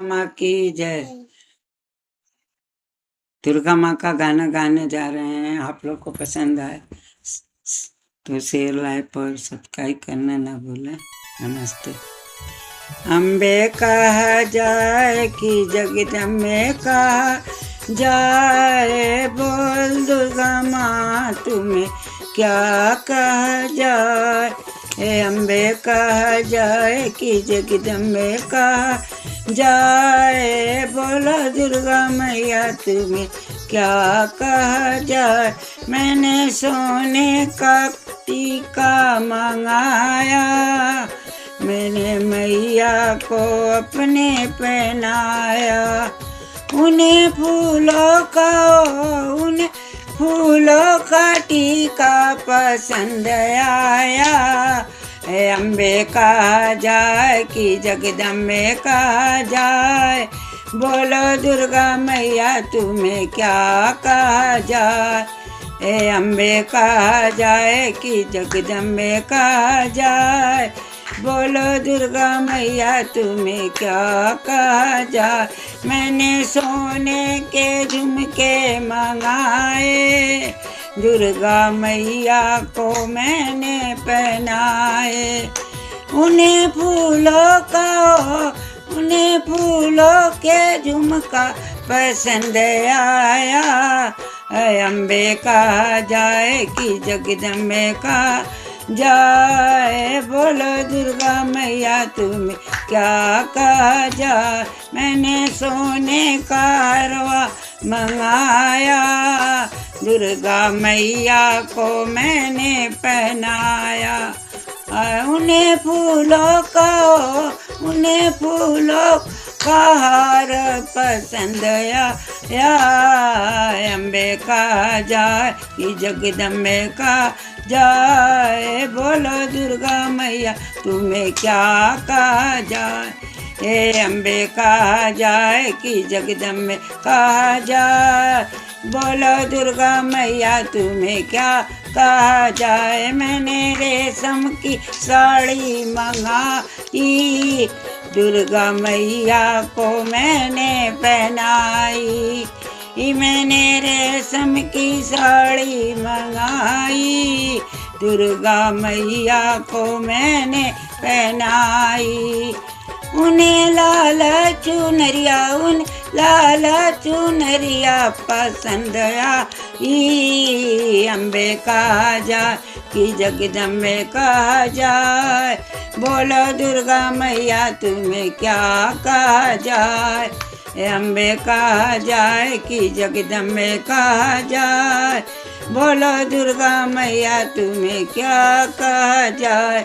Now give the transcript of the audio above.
माँ की जय। दुर्गा माँ का गाना गाने जा रहे हैं। आप लोग को पसंद आए तो शेयर लाइक पर सब्सक्राइब करना ना भूलें। नमस्ते। अम्बे कहा जाए कि जगदम्बे कहा जाए, बोल दुर्गा माँ तुम्हें क्या कहा जाए। हे अम्बे कहा जाए कि जगदम्बे कहा जाए, बोलो दुर्गा मैया तुम्हें क्या कहा जाए। मैंने सोने का टीका मंगाया, मैंने मैया को अपने पहनाया। उन्हें फूलों का टीका पसंद आया। हे अम्बे कहा जाए कि जगदम्बे कहा जाए, बोलो दुर्गा मैया तुम्हें क्या कहा जाए। हे अम्बे कहा जाए कि जगदम्बे कहा जाए, बोलो दुर्गा मैया तुम्हें क्या कहा जाए। मैंने सोने के झुमके मंगाए, दुर्गा मैया को मैंने पहनाए। उन्हें फूलों के झुमका पसंद आया। अम्बे कहा जाए कि जगदम्बे कहा जाए, बोलो दुर्गा मैया तुम्हें क्या कहा जाए। मैंने सोने का हरवा मंगाया, दुर्गा मैया को मैंने पहनाया। उन्हें फूलों का हार पसंद आया। अम्बे कहा जाए कि जगदम्बे कहा जाए, बोलो दुर्गा मैया तुम्हें क्या कहा जाए। हे अम्बे कहा जाए कि जगदम्बे कहा जाए, बोलो दुर्गा मैया तुम्हें क्या कहा जाए। मैंने रेशम की साड़ी मंगाई, दुर्गा मैया को मैंने पहनाई। मैंने रेशम की साड़ी मंगाई, दुर्गा मैया को मैंने पहनाई। उन्हें लाल चुनरिया पसंद आई। अम्बे कहा जाए कि जगदम्बे कहा जाए, बोलो दुर्गा मैया तुम्हें क्या कहा जाए। अम्बे कहा जाए कि जगदम्बे कहा जाए, बोलो दुर्गा मैया तुम्हें क्या कहा जाए।